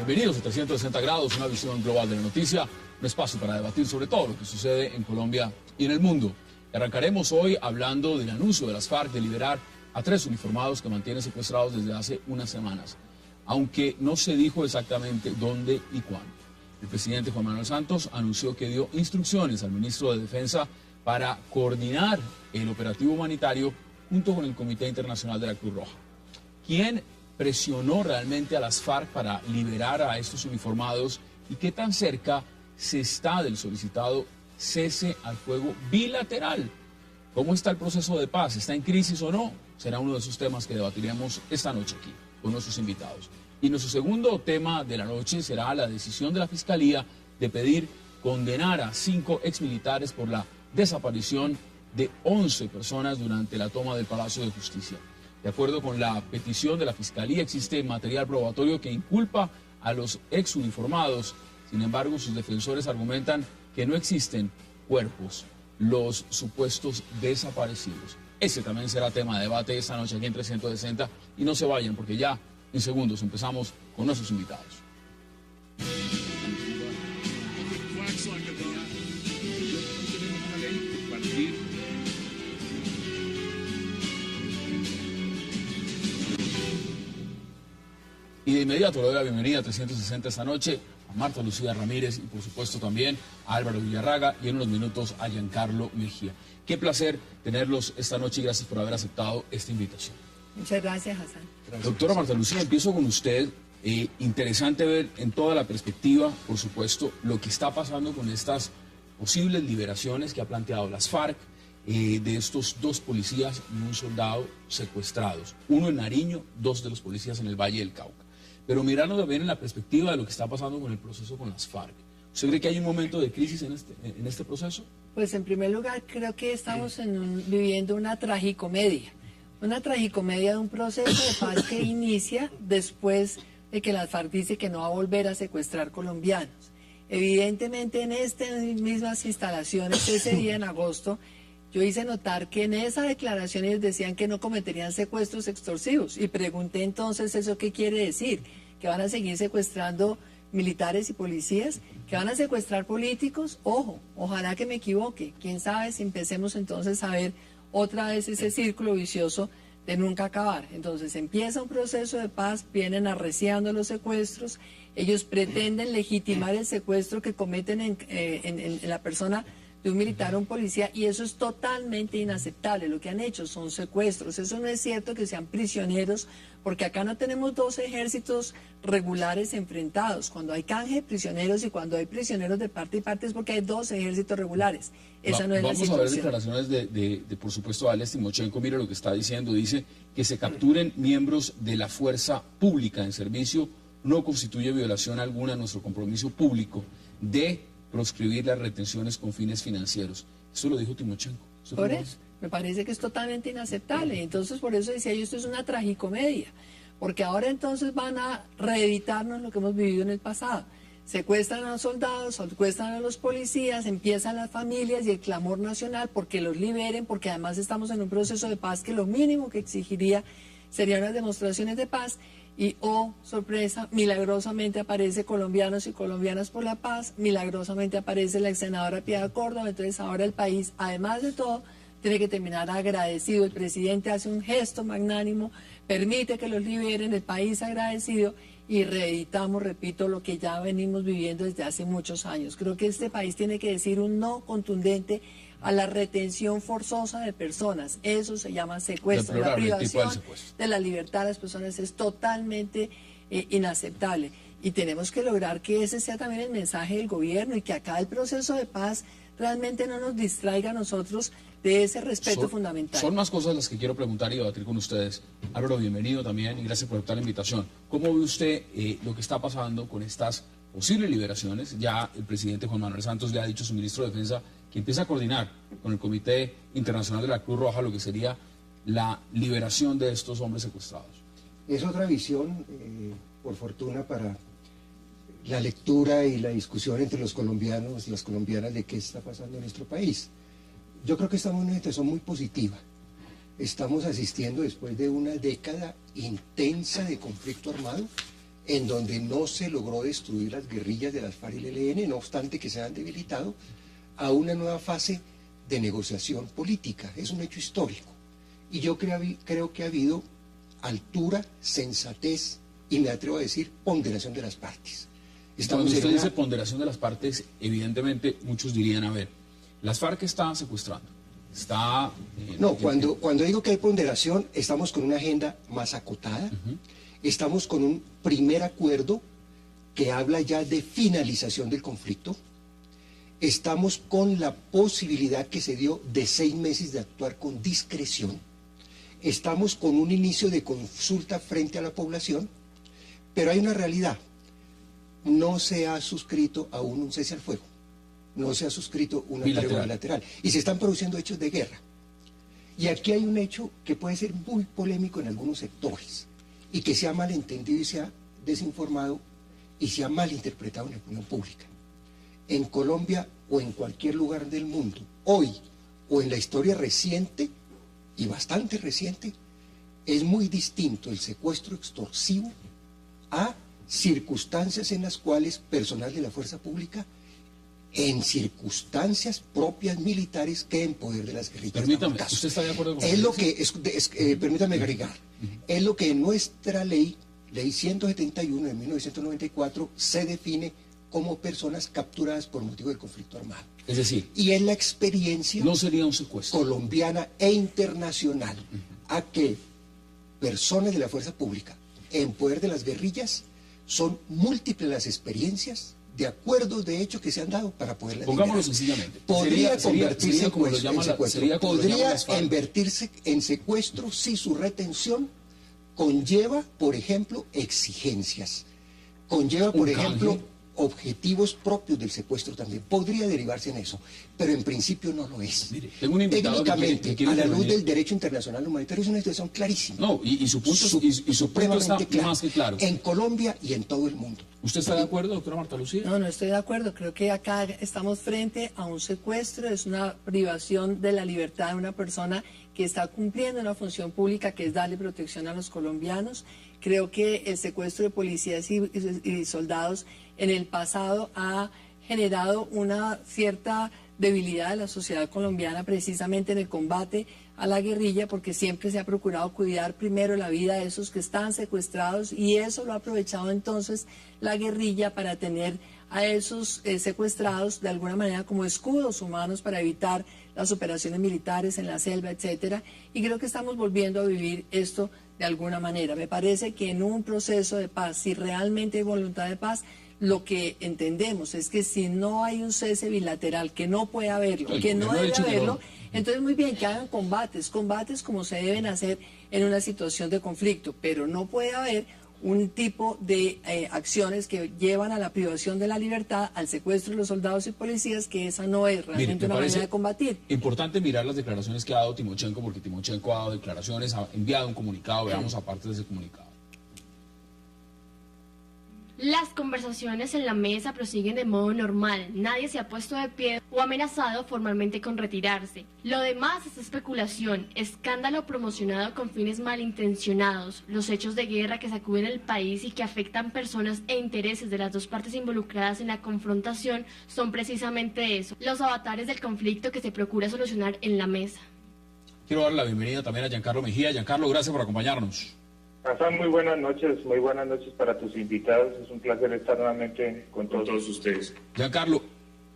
Bienvenidos a 360 grados, una visión global de la noticia, un espacio para debatir sobre todo lo que sucede en Colombia y en el mundo. Arrancaremos hoy hablando del anuncio de las FARC de liberar a 3 uniformados que mantienen secuestrados desde hace unas semanas, aunque no se dijo exactamente dónde y cuándo. El presidente Juan Manuel Santos anunció que dio instrucciones al ministro de Defensa para coordinar el operativo humanitario junto con el Comité Internacional de la Cruz Roja. ¿Quién presionó realmente a las FARC para liberar a estos uniformados y qué tan cerca se está del solicitado cese al fuego bilateral? ¿Cómo está el proceso de paz? ¿Está en crisis o no? Será uno de esos temas que debatiremos esta noche aquí con nuestros invitados. Y nuestro segundo tema de la noche será la decisión de la Fiscalía de pedir condenar a 5 exmilitares por la desaparición de 11 personas durante la toma del Palacio de Justicia. De acuerdo con la petición de la Fiscalía, existe material probatorio que inculpa a los exuniformados. Sin embargo, sus defensores argumentan que no existen cuerpos, los supuestos desaparecidos. Ese también será tema de debate esta noche aquí en 360. Y no se vayan porque ya en segundos empezamos con nuestros invitados. Y de inmediato le doy la bienvenida a 360 esta noche a Marta Lucía Ramírez y por supuesto también a Álvaro Villarraga y en unos minutos a Giancarlo Mejía. Qué placer tenerlos esta noche y gracias por haber aceptado esta invitación. Muchas gracias, Hassan. Doctora Marta Lucía, empiezo con usted. Interesante ver en toda la perspectiva, por supuesto, lo que está pasando con estas posibles liberaciones que ha planteado las FARC de estos 2 policías y un soldado secuestrados. Uno en Nariño, 2 de los policías en el Valle del Cauca. Pero mirando también en la perspectiva de lo que está pasando con el proceso con las FARC. ¿Usted cree que hay un momento de crisis en este proceso? Pues en primer lugar creo que estamos viviendo una tragicomedia. Una tragicomedia de un proceso de paz que inicia después de que las FARC dice que no va a volver a secuestrar colombianos. Evidentemente en estas mismas instalaciones, ese día en agosto, yo hice notar que en esa declaración ellos decían que no cometerían secuestros extorsivos. Y pregunté entonces, ¿eso qué quiere decir? ¿Que van a seguir secuestrando militares y policías? ¿Que van a secuestrar políticos? Ojo, ojalá que me equivoque. ¿Quién sabe si empecemos entonces a ver otra vez ese círculo vicioso de nunca acabar? Entonces empieza un proceso de paz, vienen arreciando los secuestros, ellos pretenden legitimar el secuestro que cometen en la persona de un militar o un policía, y eso es totalmente inaceptable. Lo que han hecho son secuestros. Eso no es cierto que sean prisioneros, porque acá no tenemos 2 ejércitos regulares enfrentados. Cuando hay canje de prisioneros y cuando hay prisioneros de parte y parte es porque hay 2 ejércitos regulares. Esa no es la situación. Vamos a ver declaraciones de por supuesto, Alex Timochenko. Mire lo que está diciendo. Dice que se capturen miembros de la fuerza pública en servicio no constituye violación alguna a nuestro compromiso público de proscribir las retenciones con fines financieros. Eso lo dijo Timochenko. Por eso, me parece que es totalmente inaceptable. Entonces, por eso decía yo, esto es una tragicomedia. Porque ahora entonces van a reeditarnos lo que hemos vivido en el pasado. Secuestran a los soldados, secuestran a los policías, empiezan las familias y el clamor nacional porque los liberen, porque además estamos en un proceso de paz que lo mínimo que exigiría serían las demostraciones de paz. Y, oh, sorpresa, milagrosamente aparece Colombianos y Colombianas por la Paz, milagrosamente aparece la ex senadora Piedad Córdoba. Entonces ahora el país, además de todo, tiene que terminar agradecido. El presidente hace un gesto magnánimo, permite que los liberen, el país agradecido, y reeditamos, repito, lo que ya venimos viviendo desde hace muchos años. Creo que este país tiene que decir un no contundente a la retención forzosa de personas. Eso se llama secuestro. La privación de la libertad de las personas es totalmente inaceptable. Y tenemos que lograr que ese sea también el mensaje del gobierno y que acá el proceso de paz realmente no nos distraiga a nosotros de ese respeto fundamental. Son más cosas las que quiero preguntar y debatir con ustedes. Álvaro, bienvenido también y gracias por aceptar la invitación. ¿Cómo ve usted lo que está pasando con estas posibles liberaciones? Ya el presidente Juan Manuel Santos le ha dicho a su ministro de Defensa que empieza a coordinar con el Comité Internacional de la Cruz Roja lo que sería la liberación de estos hombres secuestrados. Es otra visión, por fortuna, para la lectura y la discusión entre los colombianos y las colombianas de qué está pasando en nuestro país. Yo creo que estamos en una situación muy positiva. Estamos asistiendo después de una década intensa de conflicto armado en donde no se logró destruir las guerrillas de las FARC y el ELN, no obstante que se han debilitado, a una nueva fase de negociación política. Es un hecho histórico. Y yo creo que ha habido altura, sensatez y me atrevo a decir ponderación de las partes. Cuando usted dice ponderación de las partes, evidentemente muchos dirían, a ver, las FARC están secuestrando. No, cuando digo que hay ponderación, estamos con una agenda más acotada, estamos con un primer acuerdo que habla ya de finalización del conflicto, estamos con la posibilidad que se dio de 6 meses de actuar con discreción, estamos con un inicio de consulta frente a la población, pero hay una realidad, no se ha suscrito aún un cese al fuego. No se ha suscrito una tregua bilateral. Y se están produciendo hechos de guerra. Y aquí hay un hecho que puede ser muy polémico en algunos sectores y que se ha malentendido y se ha desinformado y se ha malinterpretado en la opinión pública. En Colombia o en cualquier lugar del mundo, hoy o en la historia reciente y bastante reciente, es muy distinto el secuestro extorsivo a circunstancias en las cuales personal de la fuerza pública en circunstancias propias militares que en poder de las guerrillas. Permítame, ¿usted está de acuerdo con es lo que, permítame agregar, es lo que en nuestra ley 171 de 1994, se define como personas capturadas por motivo del conflicto armado. Es decir, y es la experiencia no sería un secuestro colombiana e internacional a que personas de la fuerza pública en poder de las guerrillas son múltiples las experiencias de acuerdos de hecho que se han dado para poderla pongámoslo sencillamente. Podría convertirse podría invertirse en secuestro si su retención conlleva, por ejemplo, exigencias, conlleva, por ejemplo, objetivos propios del secuestro también. Podría derivarse en eso, pero en principio no lo es. Mire, tengo un invitado técnicamente, a la luz del derecho internacional humanitario, es una situación clarísima. No, y su punto, su punto está más que claro. En Colombia y en todo el mundo. ¿Usted está de acuerdo, doctora Marta Lucía? No estoy de acuerdo. Creo que acá estamos frente a un secuestro, es una privación de la libertad de una persona que está cumpliendo una función pública que es darle protección a los colombianos. Creo que el secuestro de policías y soldados en el pasado ha generado una cierta debilidad de la sociedad colombiana precisamente en el combate a la guerrilla, porque siempre se ha procurado cuidar primero la vida de esos que están secuestrados, y eso lo ha aprovechado entonces la guerrilla para tener a esos secuestrados de alguna manera como escudos humanos para evitar las operaciones militares en la selva, etcétera. Y creo que estamos volviendo a vivir esto de alguna manera. Me parece que en un proceso de paz, si realmente hay voluntad de paz, lo que entendemos es que si no hay un cese bilateral, que no puede haberlo, que no debe haberlo, entonces muy bien, que hagan combates como se deben hacer en una situación de conflicto, pero no puede haber un tipo de acciones que llevan a la privación de la libertad, al secuestro de los soldados y policías, que esa no es realmente una manera de combatir. Importante mirar las declaraciones que ha dado Timochenko, porque Timochenko ha dado declaraciones, ha enviado un comunicado, veamos aparte de ese comunicado. Las conversaciones en la mesa prosiguen de modo normal, nadie se ha puesto de pie o amenazado formalmente con retirarse. Lo demás es especulación, escándalo promocionado con fines malintencionados. Los hechos de guerra que sacuden el país y que afectan personas e intereses de las dos partes involucradas en la confrontación son precisamente eso, los avatares del conflicto que se procura solucionar en la mesa. Quiero dar la bienvenida también a Giancarlo Mejía. Giancarlo, gracias por acompañarnos. Hassan, muy buenas noches para tus invitados. Es un placer estar nuevamente con todos ustedes. Giancarlo,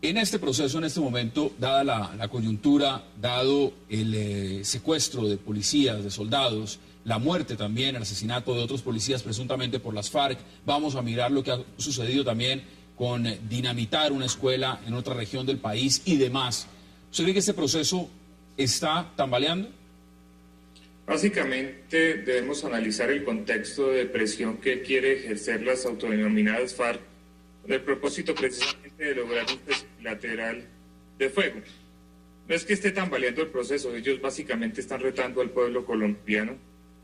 en este proceso, en este momento, dada la coyuntura, dado el secuestro de policías, de soldados, la muerte también, el asesinato de otros policías presuntamente por las FARC, vamos a mirar lo que ha sucedido también con dinamitar una escuela en otra región del país y demás. ¿Usted cree que este proceso está tambaleando? Básicamente debemos analizar el contexto de presión que quiere ejercer las autodenominadas FARC con el propósito precisamente de lograr un cese bilateral de fuego. No es que esté tambaleando el proceso, ellos básicamente están retando al pueblo colombiano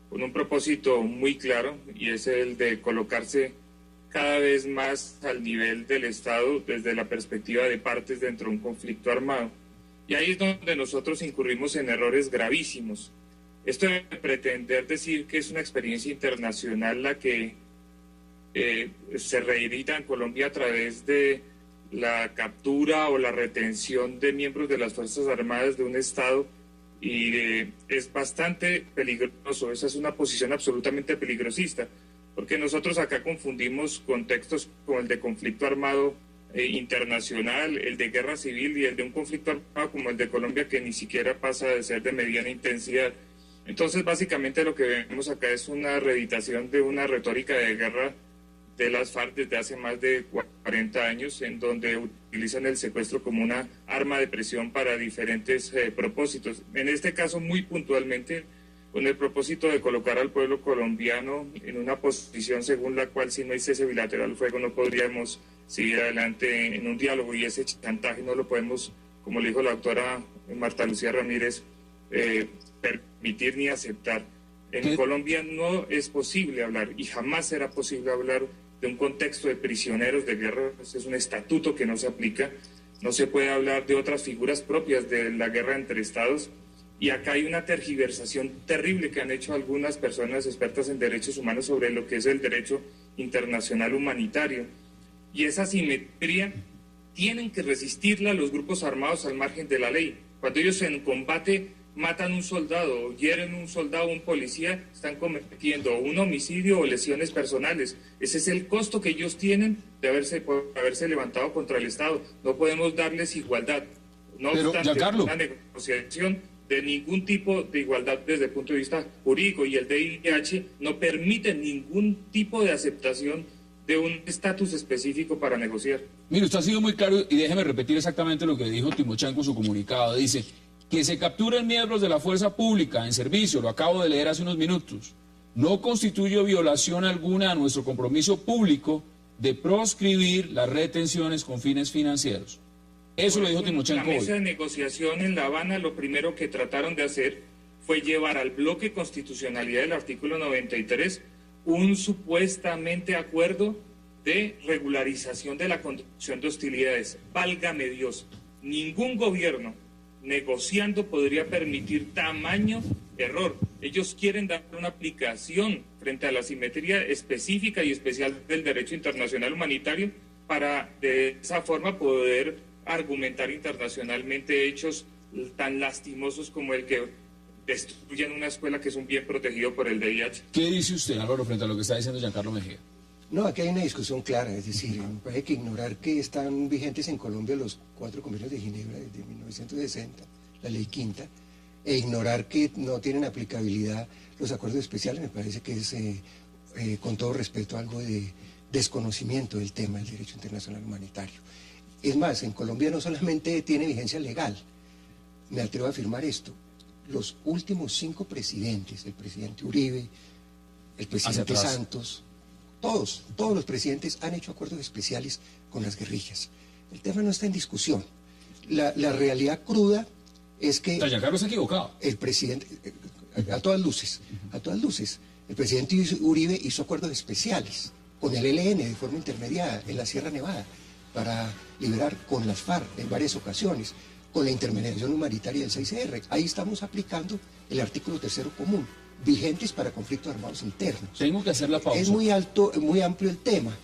con un propósito muy claro, y es el de colocarse cada vez más al nivel del Estado desde la perspectiva de partes dentro de un conflicto armado. Y ahí es donde nosotros incurrimos en errores gravísimos. Esto de pretender decir que es una experiencia internacional la que se reedita en Colombia a través de la captura o la retención de miembros de las Fuerzas Armadas de un Estado, y es bastante peligroso. Esa es una posición absolutamente peligrosista, porque nosotros acá confundimos contextos como el de conflicto armado internacional, el de guerra civil, y el de un conflicto armado como el de Colombia, que ni siquiera pasa de ser de mediana intensidad. Entonces, básicamente lo que vemos acá es una reeditación de una retórica de guerra de las FARC desde hace más de 40 años, en donde utilizan el secuestro como una arma de presión para diferentes propósitos. En este caso, muy puntualmente, con el propósito de colocar al pueblo colombiano en una posición según la cual, si no hay cese bilateral al fuego, no podríamos seguir adelante en un diálogo, y ese chantaje no lo podemos, como le dijo la doctora Marta Lucía Ramírez, permitir ni aceptar. En Colombia no es posible hablar, y jamás será posible hablar, de un contexto de prisioneros de guerra. Ese es un estatuto que no se aplica. No se puede hablar de otras figuras propias de la guerra entre estados. Y acá hay una tergiversación terrible que han hecho algunas personas expertas en derechos humanos sobre lo que es el derecho internacional humanitario. Y esa asimetría tienen que resistirla los grupos armados al margen de la ley. Cuando ellos en combate matan un soldado, o hieren un soldado o un policía, están cometiendo un homicidio o lesiones personales. Ese es el costo que ellos tienen de haberse levantado contra el Estado. No podemos darles igualdad. No obstante, una negociación de ningún tipo de igualdad desde el punto de vista jurídico, y el DIH no permite ningún tipo de aceptación de un estatus específico para negociar. Mire, usted ha sido muy claro, y déjeme repetir exactamente lo que dijo Timochenko en su comunicado. Dice: que se capturen miembros de la fuerza pública en servicio, lo acabo de leer hace unos minutos, no constituye violación alguna a nuestro compromiso público de proscribir las retenciones con fines financieros. Eso lo dijo Timochenko hoy. En la mesa de negociación en La Habana, lo primero que trataron de hacer fue llevar al bloque constitucionalidad del artículo 93 un supuestamente acuerdo de regularización de la conducción de hostilidades. Válgame Dios, ningún gobierno negociando podría permitir tamaño error. Ellos quieren dar una aplicación frente a la asimetría específica y especial del derecho internacional humanitario para de esa forma poder argumentar internacionalmente hechos tan lastimosos como el que destruyen una escuela que es un bien protegido por el DIH. ¿Qué dice usted, Álvaro, frente a lo que está diciendo Giancarlo Mejía? No, aquí hay una discusión clara, es decir, me parece que ignorar que están vigentes en Colombia los 4 convenios de Ginebra desde 1960, la ley quinta, e ignorar que no tienen aplicabilidad los acuerdos especiales, me parece que es, con todo respeto, algo de desconocimiento del tema del derecho internacional humanitario. Es más, en Colombia no solamente tiene vigencia legal, me atrevo a afirmar esto, los últimos 5 presidentes, el presidente Uribe, el presidente Santos, todos los presidentes han hecho acuerdos especiales con las guerrillas. El tema no está en discusión. La realidad cruda es que... Giancarlo se ha equivocado. El presidente, a todas luces, el presidente Uribe hizo acuerdos especiales con el ELN de forma intermediada en la Sierra Nevada para liberar, con las FARC en varias ocasiones, con la intermediación humanitaria del 6R. Ahí estamos aplicando el artículo 3º común, vigentes para conflictos armados internos. Tengo que hacer la pausa. Es muy amplio el tema.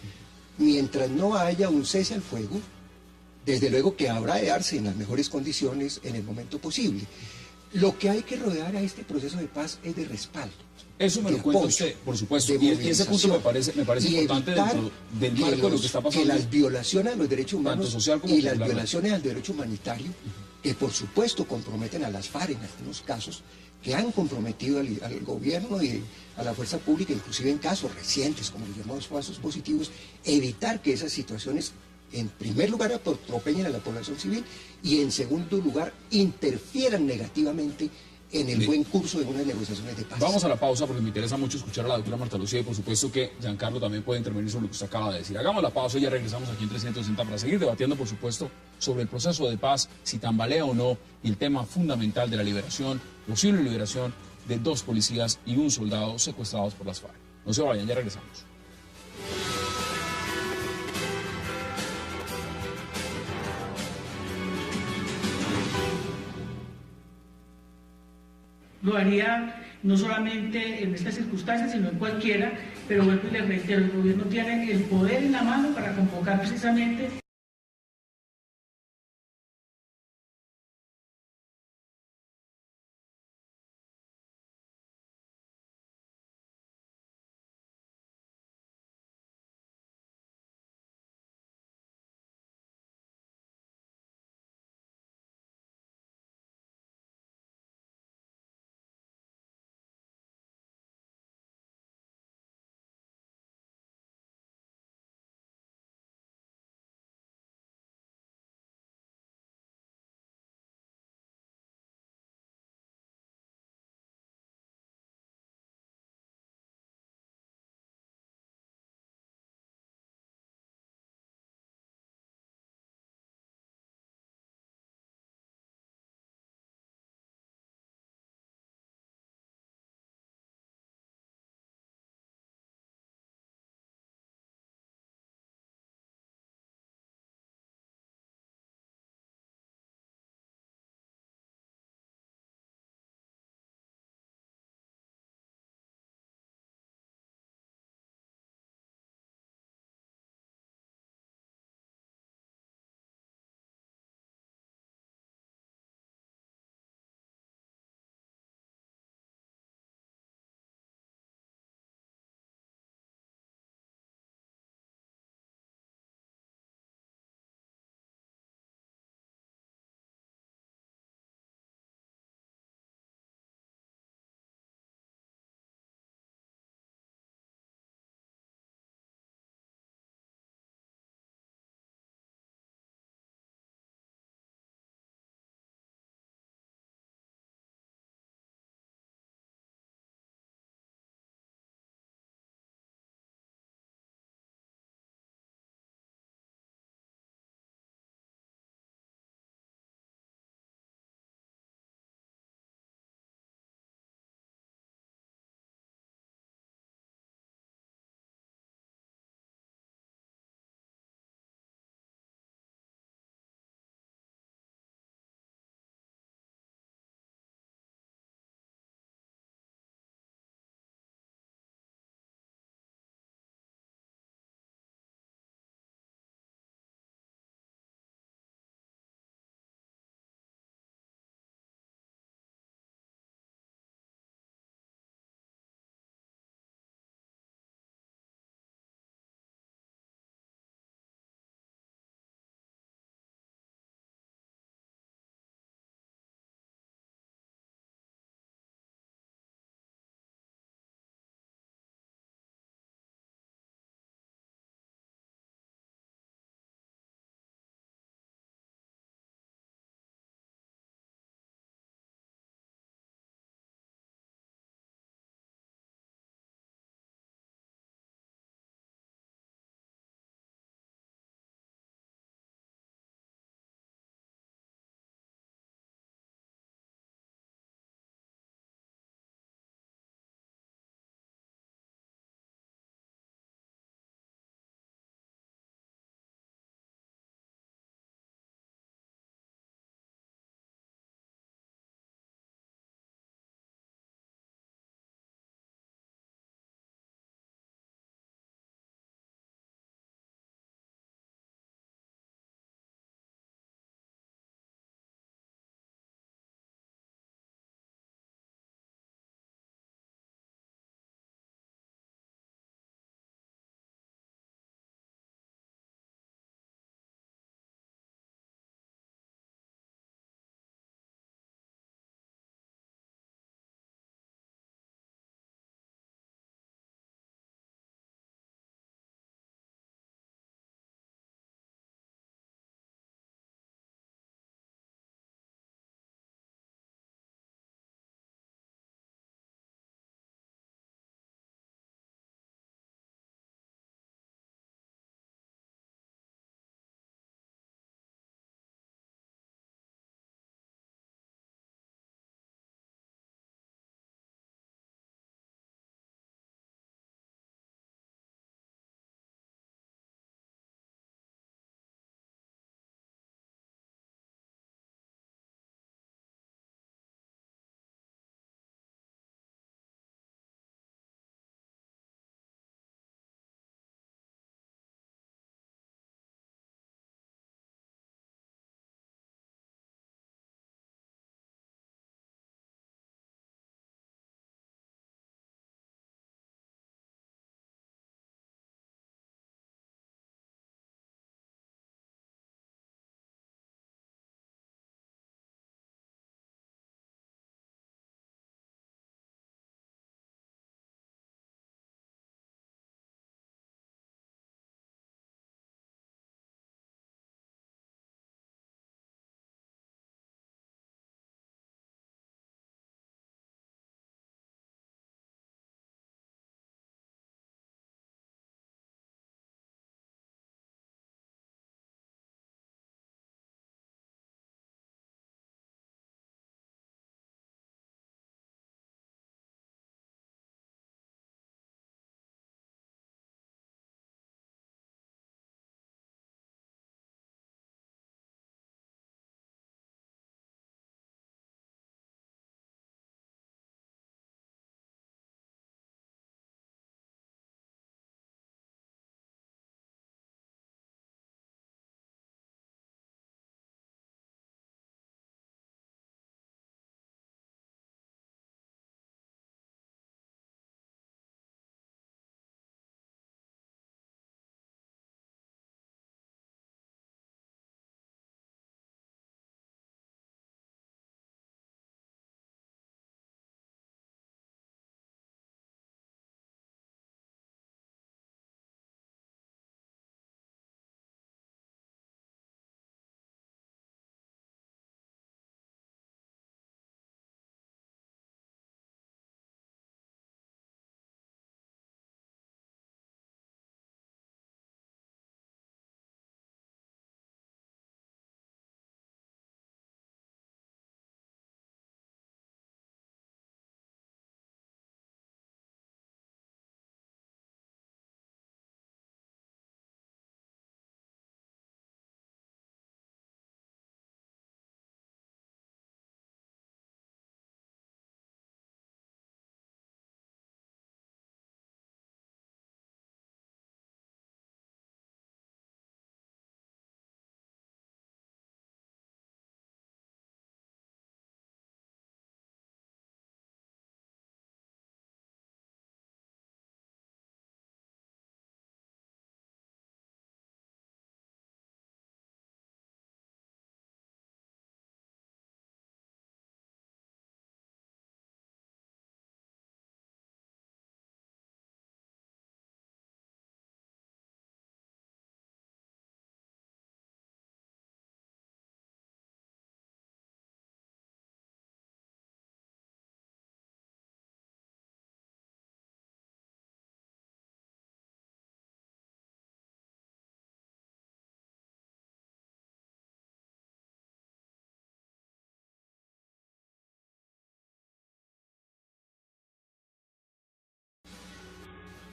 Mientras no haya un cese al fuego, desde luego que habrá de darse en las mejores condiciones en el momento posible. Lo que hay que rodear a este proceso de paz es de respaldo. Eso me lo cuenta usted, por supuesto. Y ese punto me parece importante dentro del marco de lo que está pasando. Que las violaciones a los derechos humanos social como y las violaciones al derecho humanitario, que por supuesto comprometen a las FARC en algunos casos, que han comprometido al gobierno y a la fuerza pública, inclusive en casos recientes, como los llamados falsos positivos, evitar que esas situaciones, en primer lugar, atropellen a la población civil y, en segundo lugar, interfieran negativamente en el buen curso de unas negociaciones de paz. Vamos a la pausa porque me interesa mucho escuchar a la doctora Marta Lucía y por supuesto que Giancarlo también puede intervenir sobre lo que usted acaba de decir. Hagamos la pausa y ya regresamos aquí en 360 para seguir debatiendo, por supuesto, sobre el proceso de paz, si tambalea o no, y el tema fundamental de la liberación, posible liberación de 2 policías y 1 soldado secuestrados por las FARC. No se vayan, ya regresamos. Lo haría no solamente en estas circunstancias, sino en cualquiera, pero vuelvo y les reitero, el gobierno tiene el poder en la mano para convocar precisamente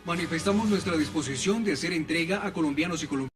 Manifestamos nuestra disposición de hacer entrega a colombianos y colombianas.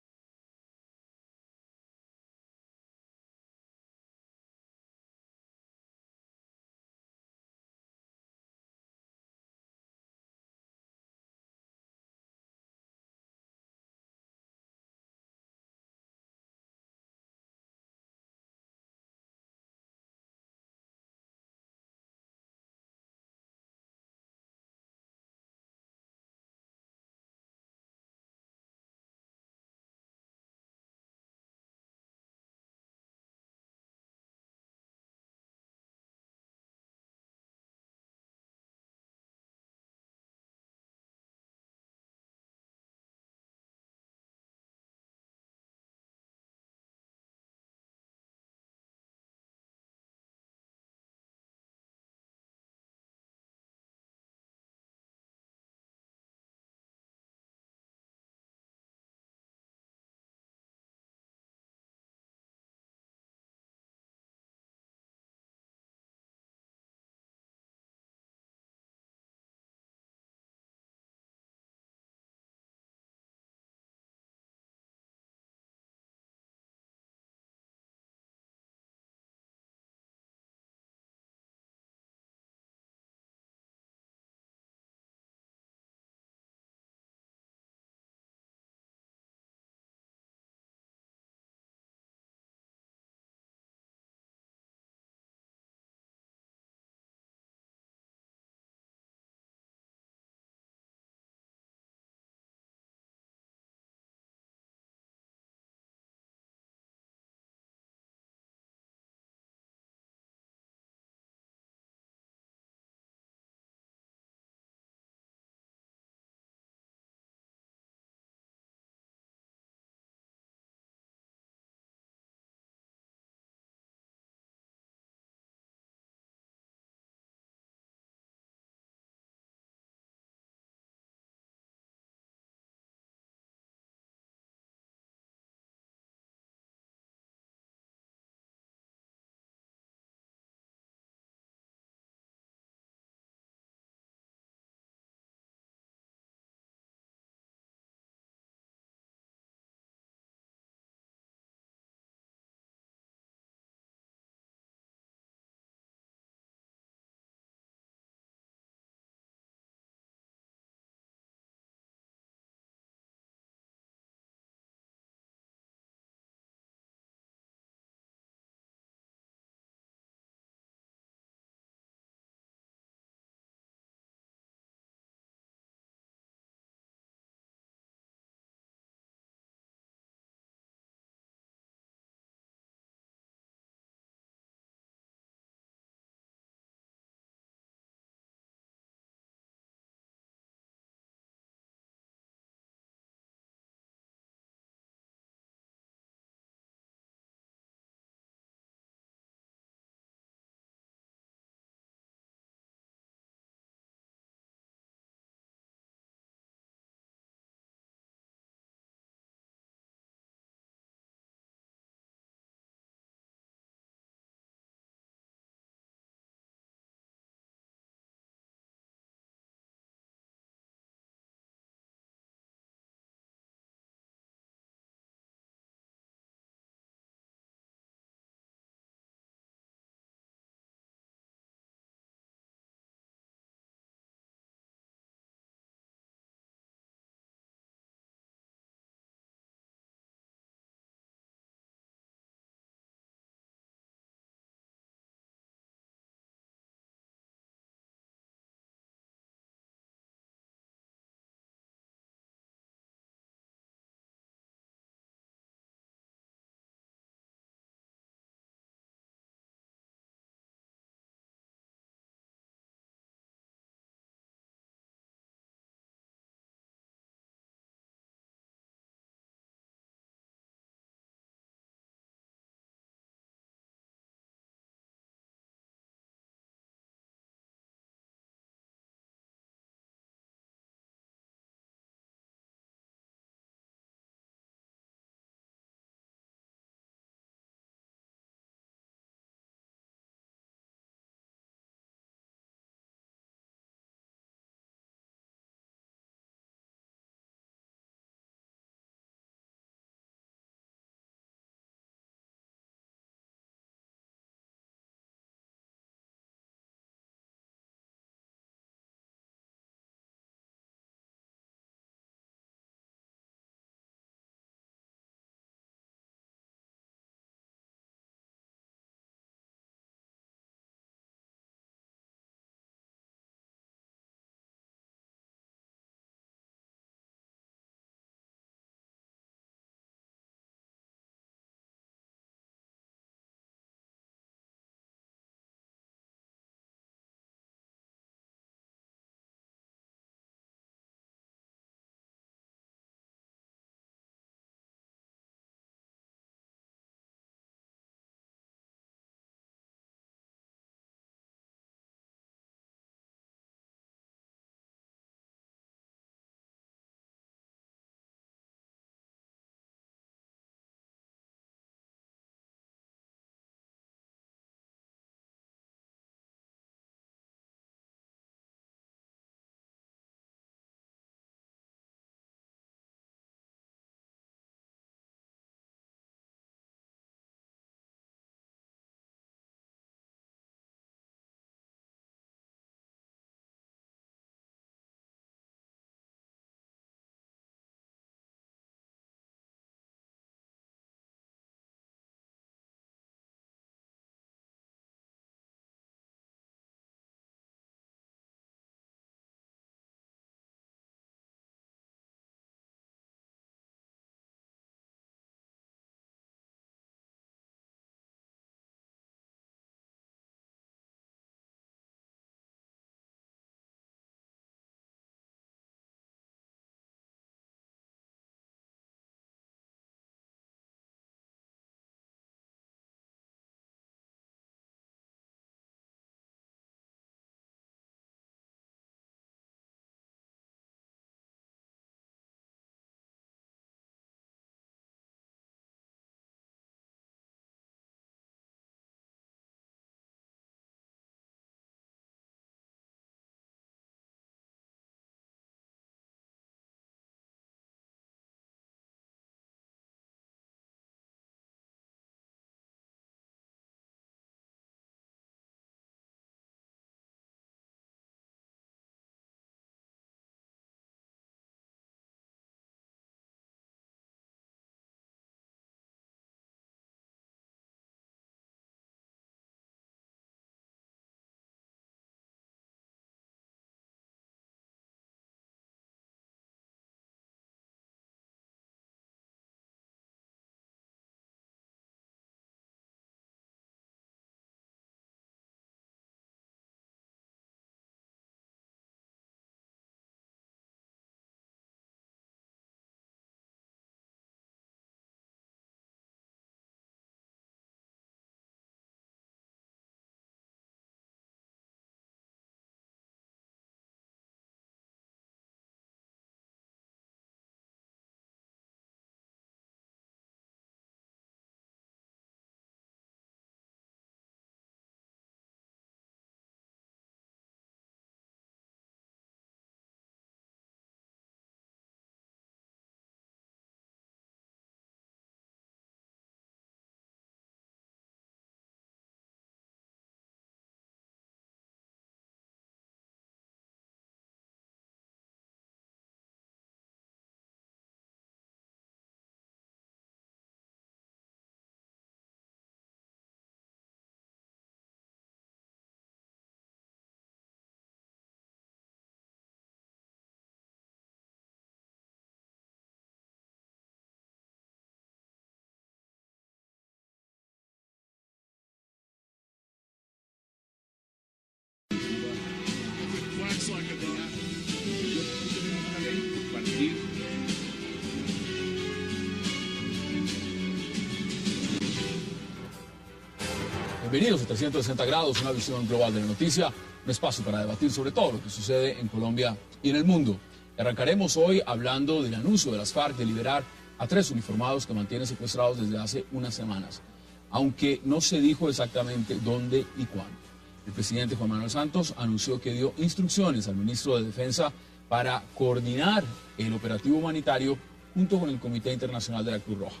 Bienvenidos a 360 grados, una visión global de la noticia, un espacio para debatir sobre todo lo que sucede en Colombia y en el mundo. Arrancaremos hoy hablando del anuncio de las FARC de liberar a 3 uniformados que mantienen secuestrados desde hace unas semanas, aunque no se dijo exactamente dónde y cuándo. El presidente Juan Manuel Santos anunció que dio instrucciones al ministro de Defensa para coordinar el operativo humanitario junto con el Comité Internacional de la Cruz Roja.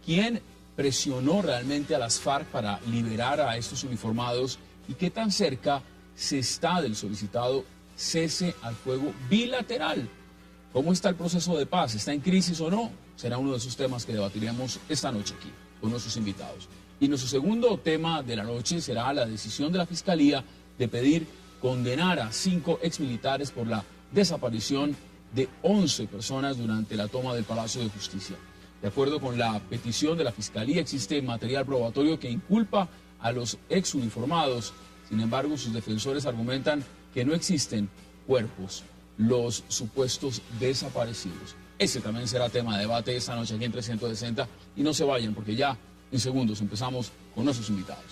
¿Quién presionó realmente a las FARC para liberar a estos uniformados y qué tan cerca se está del solicitado cese al fuego bilateral? ¿Cómo está el proceso de paz? ¿Está en crisis o no? Será uno de esos temas que debatiremos esta noche aquí con nuestros invitados. Y nuestro segundo tema de la noche será la decisión de la Fiscalía de pedir condenar a 5 exmilitares por la desaparición de 11 personas durante la toma del Palacio de Justicia. De acuerdo con la petición de la Fiscalía, existe material probatorio que inculpa a los exuniformados. Sin embargo, sus defensores argumentan que no existen cuerpos, los supuestos desaparecidos. Ese también será tema de debate esta noche aquí en 360. Y no se vayan, porque ya en segundos empezamos con nuestros invitados.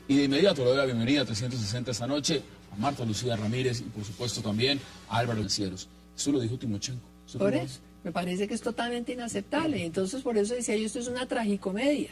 Y de inmediato le doy la bienvenida a 360 esta noche a Marta Lucía Ramírez y por supuesto también a Álvaro Encieros. Eso lo dijo Timochenko. Por eso, me parece que es totalmente inaceptable. Entonces, por eso decía yo, esto es una tragicomedia.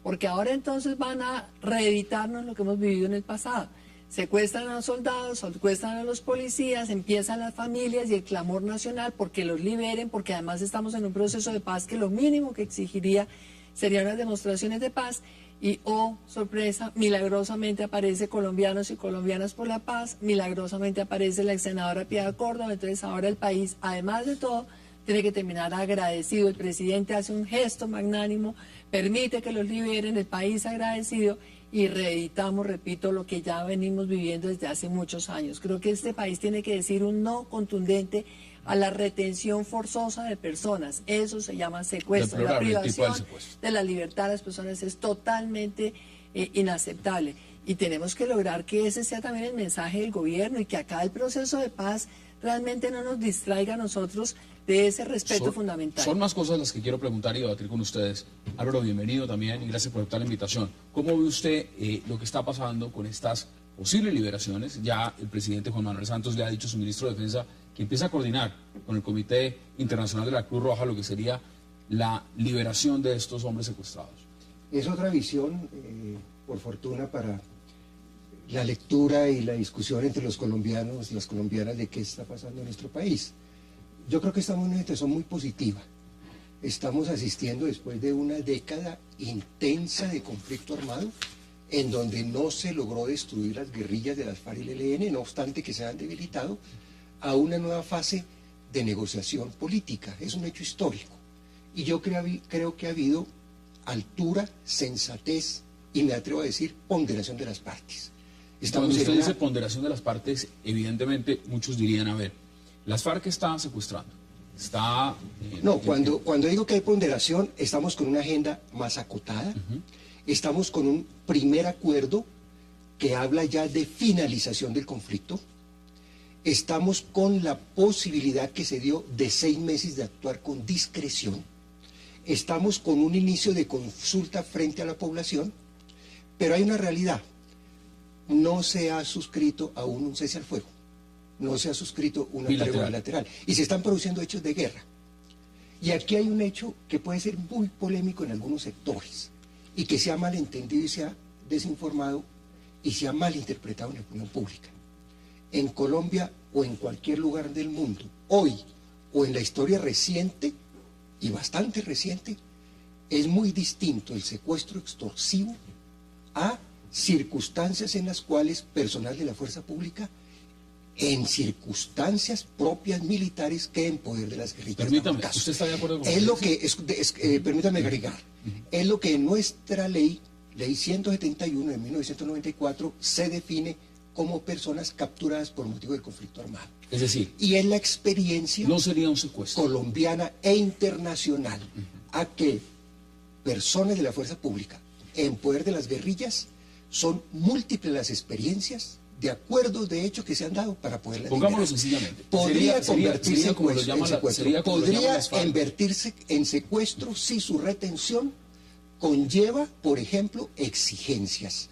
Porque ahora entonces van a reeditarnos lo que hemos vivido en el pasado. Secuestran a los soldados, secuestran a los policías, empiezan las familias y el clamor nacional porque los liberen, porque además estamos en un proceso de paz que lo mínimo que exigiría serían unas demostraciones de paz. Y, oh, sorpresa, milagrosamente aparece Colombianos y Colombianas por la Paz, milagrosamente aparece la ex senadora Piedad Córdoba. Entonces ahora el país, además de todo, tiene que terminar agradecido. El presidente hace un gesto magnánimo, permite que los liberen, el país agradecido, y reeditamos, repito, lo que ya venimos viviendo desde hace muchos años. Creo que este país tiene que decir un no contundente a la retención forzosa de personas. Eso se llama secuestro. La privación de la libertad de las personas es totalmente inaceptable. Y tenemos que lograr que ese sea también el mensaje del gobierno y que acá el proceso de paz realmente no nos distraiga a nosotros de ese respeto fundamental. Son más cosas las que quiero preguntar y debatir con ustedes. Álvaro, bienvenido también y gracias por aceptar la invitación. ¿Cómo ve usted lo que está pasando con estas posibles liberaciones? Ya el presidente Juan Manuel Santos le ha dicho a su ministro de Defensa que empieza a coordinar con el Comité Internacional de la Cruz Roja lo que sería la liberación de estos hombres secuestrados. Es otra visión, por fortuna, para la lectura y la discusión entre los colombianos y las colombianas de qué está pasando en nuestro país. Yo creo que estamos en una situación muy positiva. Estamos asistiendo después de una década intensa de conflicto armado, en donde no se logró destruir las guerrillas de las FARC y el ELN, no obstante que se han debilitado, a una nueva fase de negociación política. Es un hecho histórico. Y yo creo que ha habido altura, sensatez y me atrevo a decir ponderación de las partes. Cuando usted dice ponderación de las partes, evidentemente muchos dirían, a ver, las FARC están secuestrando. No, cuando digo que hay ponderación, estamos con una agenda más acotada, estamos con un primer acuerdo que habla ya de finalización del conflicto, estamos con la posibilidad que se dio de 6 meses de actuar con discreción, estamos con un inicio de consulta frente a la población, pero hay una realidad, no se ha suscrito aún un cese al fuego. No se ha suscrito una tregua bilateral. Y se están produciendo hechos de guerra. Y aquí hay un hecho que puede ser muy polémico en algunos sectores y que se ha malentendido y se ha desinformado y se ha malinterpretado en la opinión pública. En Colombia o en cualquier lugar del mundo, hoy o en la historia reciente y bastante reciente, es muy distinto el secuestro extorsivo a circunstancias en las cuales personal de la fuerza pública en circunstancias propias militares que en poder de las guerrillas. Permítame, ¿usted está de acuerdo con eso? Permítame agregar, es lo que en nuestra ley 171 de 1994 se define como personas capturadas por motivo del conflicto armado. Es decir, y es la experiencia no sería un secuestro colombiana e internacional a que personas de la fuerza pública en poder de las guerrillas Son múltiples las experiencias de acuerdos de hecho que se han dado para poderla Pongámoslo liberar. sencillamente. Podría convertirse como lo en llaman secuestro. sería como lo llaman Podría las FARC. invertirse en secuestro si su retención conlleva, por ejemplo, exigencias.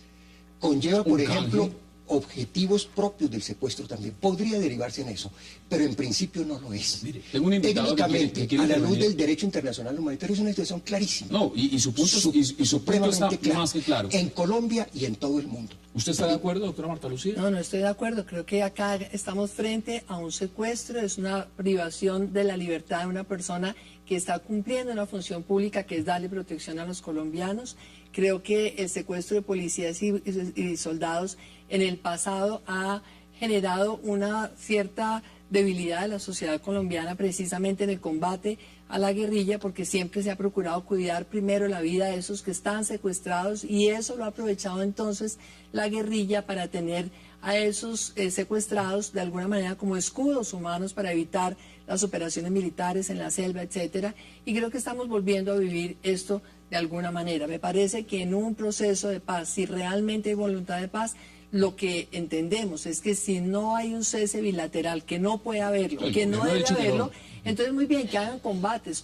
Conlleva, por Un ejemplo, canje. objetivos propios del secuestro también. Podría derivarse en eso, pero en principio no lo es. Mire, tengo un invitado Técnicamente, que quiere a la luz intervenir. del derecho internacional humanitario es una situación clarísima. No, y su punto, y su punto está Supremamente más que claro. En Colombia y en todo el mundo. ¿Usted está de acuerdo, doctora Marta Lucía? No, no estoy de acuerdo. Creo que acá estamos frente a un secuestro, es una privación de la libertad de una persona que está cumpliendo una función pública que es darle protección a los colombianos. Creo que el secuestro de policías y soldados en el pasado ha generado una cierta debilidad de la sociedad colombiana precisamente en el combate a la guerrilla, porque siempre se ha procurado cuidar primero la vida de esos que están secuestrados, y eso lo ha aprovechado entonces la guerrilla para tener a esos secuestrados de alguna manera como escudos humanos para evitar las operaciones militares en la selva, etcétera. Y creo que estamos volviendo a vivir esto de alguna manera. Me parece que en un proceso de paz, si realmente hay voluntad de paz, lo que entendemos es que si no hay un cese bilateral, que no puede haberlo, El que no gobierno ha debe dicho que haberlo, no. entonces muy bien, que hagan combates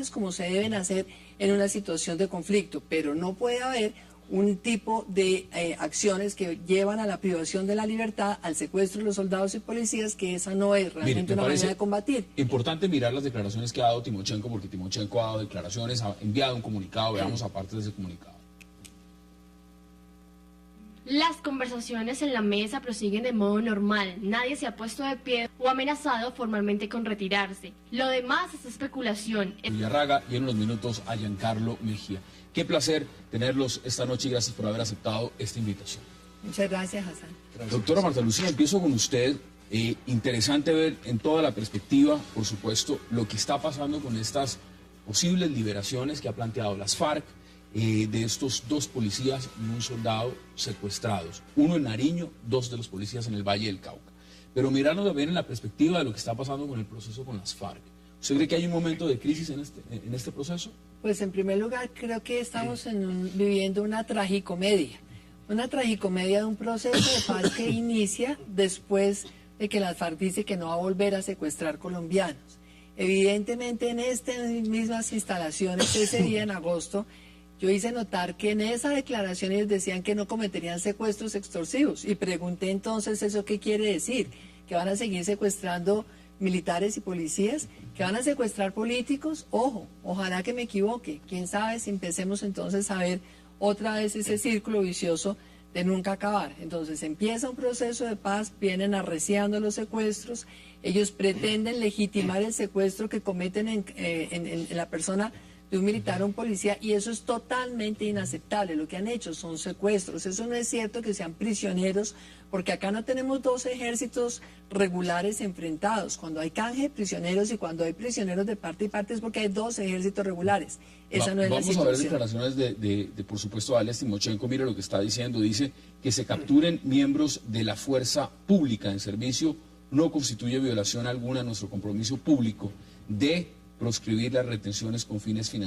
como se deben hacer en una situación de conflicto, pero no puede haber un tipo de acciones que llevan a la privación de la libertad, al secuestro de los soldados y policías, que esa no es realmente Mire, me una parece manera de combatir. importante mirar las declaraciones que ha dado Timochenko, porque Timochenko ha dado declaraciones, ha enviado un comunicado, veamos aparte de ese comunicado. Las conversaciones en la mesa prosiguen de modo normal. Nadie se ha puesto de pie o amenazado formalmente con retirarse. Lo demás es especulación. Villarraga y en unos minutos a Giancarlo Mejía. Qué placer tenerlos esta noche y gracias por haber aceptado esta invitación. Muchas gracias, Hassan. Doctora Marta Lucía, empiezo con usted. Interesante ver en toda la perspectiva, por supuesto, lo que está pasando con estas posibles liberaciones que ha planteado las FARC, de estos 2 policías y un soldado secuestrados. Uno en Nariño, 2 de los policías en el Valle del Cauca. Pero mirando también en la perspectiva de lo que está pasando con el proceso con las FARC. ¿Usted cree que hay un momento de crisis en este proceso? Pues en primer lugar creo que estamos viviendo una tragicomedia de un proceso de paz que inicia después de que las FARC dice que no va a volver a secuestrar colombianos. Evidentemente en estas mismas instalaciones ese día en agosto yo hice notar que en esa declaración ellos decían que no cometerían secuestros extorsivos y pregunté entonces eso qué quiere decir, que van a seguir secuestrando militares y policías, que van a secuestrar políticos. Ojo, ojalá que me equivoque, quién sabe si empecemos entonces a ver otra vez ese círculo vicioso de nunca acabar. Entonces empieza un proceso de paz, vienen arreciando los secuestros, ellos pretenden legitimar el secuestro que cometen en la persona de un militar o un policía, y eso es totalmente inaceptable. Lo que han hecho son secuestros. Eso no es cierto que sean prisioneros, porque acá no tenemos 2 ejércitos regulares enfrentados. Cuando hay canje de prisioneros y cuando hay prisioneros de parte y parte es porque hay 2 ejércitos regulares. Esa no es la Vamos a ver situación. declaraciones de por supuesto, alias Timochenko. Mire lo que está diciendo. Dice que se capturen miembros de la fuerza pública en servicio no constituye violación alguna a nuestro compromiso público de proscribir las retenciones con fines financieros.